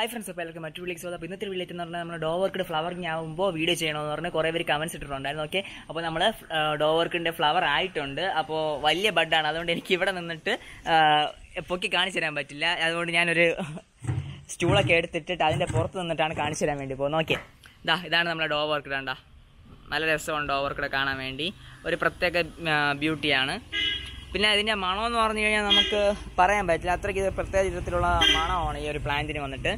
Hi friends, welcome to Lilies. So, in this video, we will do work flower video channel. Comments okay. Appo nammal do work flower ആയിട്ടുണ്ട്. അപ്പോൾ വലിയ bud ആണ്. അതുകൊണ്ട് എനിക്ക് ഇവിടെ നിന്നിട്ട് പൊക്കി കാണിച്ചു തരാൻ പറ്റില്ല. അതുകൊണ്ട് ഞാൻ ഒരു സ്റ്റൂൾ ഒക്കെ എടുത്തിട്ട് അതിന്റെ പുറത്ത് നിന്നിട്ടാണ് കാണിച്ചു തരാൻ വേണ്ടി പോകുന്നത്. ഓക്കേ. ദാ ഇതാണ് നമ്മുടെ ഡോ വർക്ക് കണ്ടാ. നല്ല രസമുണ്ട് ഡോ വർക്ക് കാണാൻ വേണ്ടി. ഒരു പ്രത്യേക ബ്യൂട്ടിയാണ്. പിന്നെ ഇതിന്റെ മണം എന്ന് പറഞ്ഞു കഴിഞ്ഞാൽ നമുക്ക് പറയാൻ പറ്റില്ല. അത്രയ്ക്ക് പ്രത്യേക വിധത്തിലുള്ള മണമാണ് ഈ ഒരു പ്ലാന്റിന് വന്നിട്ട്.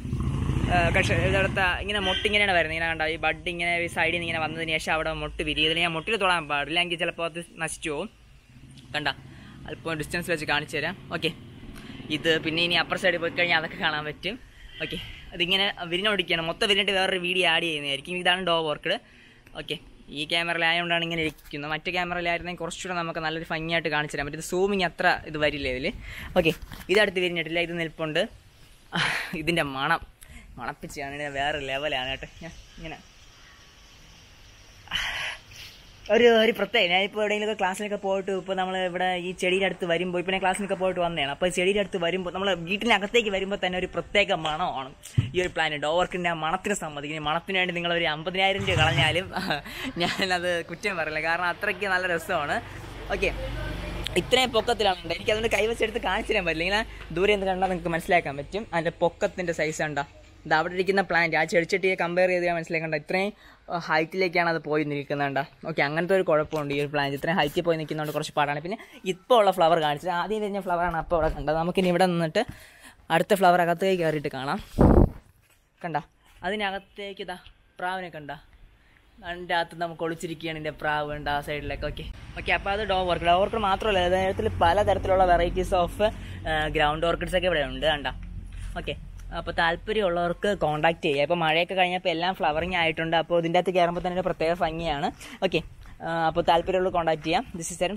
പക്ഷേ ഇതെടുത്ത ഇങ്ങനെ മൊട്ടിങ്ങനെയാണ് വരുന്നത്. ഇങ്ങനെ കണ്ട ഈ ബഡ് ഇങ്ങനെ സൈഡിൽ നിന്ന് ഇങ്ങനെ വന്നതിന് ശേഷം അവിടെ മൊട്ട് വിരിയും. ഇതിന് ഞാൻ മൊട്ടിൽ തൊടാൻ പാടില്ല, എങ്കിൽ ചിലപ്പോൾ അത് നശിച്ചു പോകും. കണ്ട അല്പം ഡിസ്റ്റൻസ് വെച്ച് കാണിച്ചു തരാം. ഓക്കെ, ഇത് പിന്നെ ഇനി അപ്പർ സൈഡിൽ പോയി കഴിഞ്ഞാൽ അതൊക്കെ കാണാൻ പറ്റും. ഓക്കെ, അതിങ്ങനെ വിരിഞ്ഞോടിക്കുകയാണ്. മൊത്തം വിരിഞ്ഞിട്ട് വേറൊരു വീഡിയോ ആഡ് ചെയ്യുന്നതായിരിക്കും. ഇതാണ് ഡോ വർക്ക്ഡ്. ഓക്കെ, ഈ ക്യാമറയിലായതുകൊണ്ടാണ് ഇങ്ങനെ ഇരിക്കുന്നത്. മറ്റു ക്യാമറയിലായിരുന്നെങ്കിൽ കുറച്ചുകൂടെ നമുക്ക് നല്ലൊരു ഭംഗിയായിട്ട് കാണിച്ചു തരാൻ പറ്റും. ഇത് സൂമിങ് അത്ര ഇത് വരില്ല ഇതിൽ. ഓക്കെ, ഇതടുത്ത് വിരിഞ്ഞിട്ടില്ല, ഇത് നിൽപ്പുണ്ട്. ഇതിൻ്റെ മണപ്പിച്ചാണ് വേറെ ലെവലാണ് കേട്ടോ. ഞാൻ ഇങ്ങനെ ഒരു പ്രത്യേകം ഞാനിപ്പോൾ എവിടെയെങ്കിലും ക്ലാസ്സിലൊക്കെ പോയിട്ട് ഇപ്പോൾ നമ്മൾ ഇവിടെ ഈ ചെടിയുടെ അടുത്ത് വരുമ്പോൾ ഇപ്പോൾ ഞാൻ ക്ലാസ്സിലൊക്കെ പോയിട്ട് വന്നതാണ്. അപ്പോൾ ചെടിയുടെ അടുത്ത് വരുമ്പോൾ നമ്മൾ വീട്ടിനകത്തേക്ക് വരുമ്പോൾ തന്നെ ഒരു പ്രത്യേക മണമാണ് ഈ ഒരു പ്ലാന്റ്. ഡോ വർക്കിൻ്റെ ആ മണത്തിന് സമ്മതിക്കും. മണത്തിന് വേണ്ടി നിങ്ങളൊരു 50,000 രൂപ കളഞ്ഞാലും ഞാനത് കുറ്റം പറയില്ല, കാരണം അത്രയ്ക്ക് നല്ല രസമാണ്. ഓക്കെ, ഇത്രയും പൊക്കത്തിലാണ്. എനിക്ക് അതുകൊണ്ട് കൈവച്ചെടുത്ത് കാണിച്ചു തരാൻ പറ്റില്ല. ഇങ്ങനെ ദൂരെ നിന്ന് കണ്ടാൽ നിങ്ങൾക്ക് മനസ്സിലാക്കാൻ പറ്റും അതിൻ്റെ പൊക്കത്തിൻ്റെ സൈസ് ഉണ്ടോ. ഇത് അവിടെ ഇരിക്കുന്ന പ്ലാന്റ് ആ ചെടിച്ചട്ടിയെ കമ്പയർ ചെയ്ത് ഞാൻ മനസ്സിലാക്കണ്ട. ഇത്രയും ഹൈറ്റിലേക്കാണ് അത് പോയി നിൽക്കുന്നുണ്ട്. ഓക്കെ, അങ്ങനത്തെ ഒരു കുഴപ്പമുണ്ട് ഈ ഒരു പ്ലാന്റ്. ഇത്രയും ഹൈറ്റിൽ പോയി നിൽക്കുന്നതുകൊണ്ട് കുറച്ച് പാടാണ്. പിന്നെ ഇപ്പോൾ ഉള്ള ഫ്ലവർ കാണിച്ചത് ആദ്യം വരുന്ന ഫ്ലവറാണ് അപ്പോൾ അവിടെ കണ്ടത്. നമുക്കിനി ഇവിടെ നിന്നിട്ട് അടുത്ത ഫ്ലവർ അകത്തേക്ക് കയറിയിട്ട് കാണാം. കണ്ട അതിനകത്തേക്ക് ഇതാ പ്രാവിനെ കണ്ട അതിൻ്റെ അകത്ത് നമുക്ക് ഒളിച്ചിരിക്കുകയാണ്. ഇതിൻ്റെ പ്രാവ് ഉണ്ട് ആ സൈഡിലൊക്കെ. ഓക്കെ, അപ്പോൾ അത് ഡോ വർക്ക് മാത്രമല്ല, അതായത് പലതരത്തിലുള്ള വെറൈറ്റീസ് ഓഫ് ഗ്രൗണ്ട് ഓർക്കിഡ്സ് ഒക്കെ ഇവിടെ ഉണ്ട്. കണ്ട. ഓക്കെ, അപ്പോൾ താല്പര്യമുള്ളവർക്ക് കോൺടാക്ട് ചെയ്യുക. ഇപ്പോൾ മഴയൊക്കെ കഴിഞ്ഞപ്പോൾ എല്ലാം ഫ്ലവറിങ് ആയിട്ടുണ്ട്. അപ്പോൾ ഇതിൻ്റെ അകത്ത് കയറുമ്പോൾ തന്നെ ഒരു പ്രത്യേക ഭംഗിയാണ്. ഓക്കെ, അപ്പോൾ താല്പര്യമുള്ളവർ കോൺടാക്ട് ചെയ്യാം. ദിസ് ഇസ് സനി.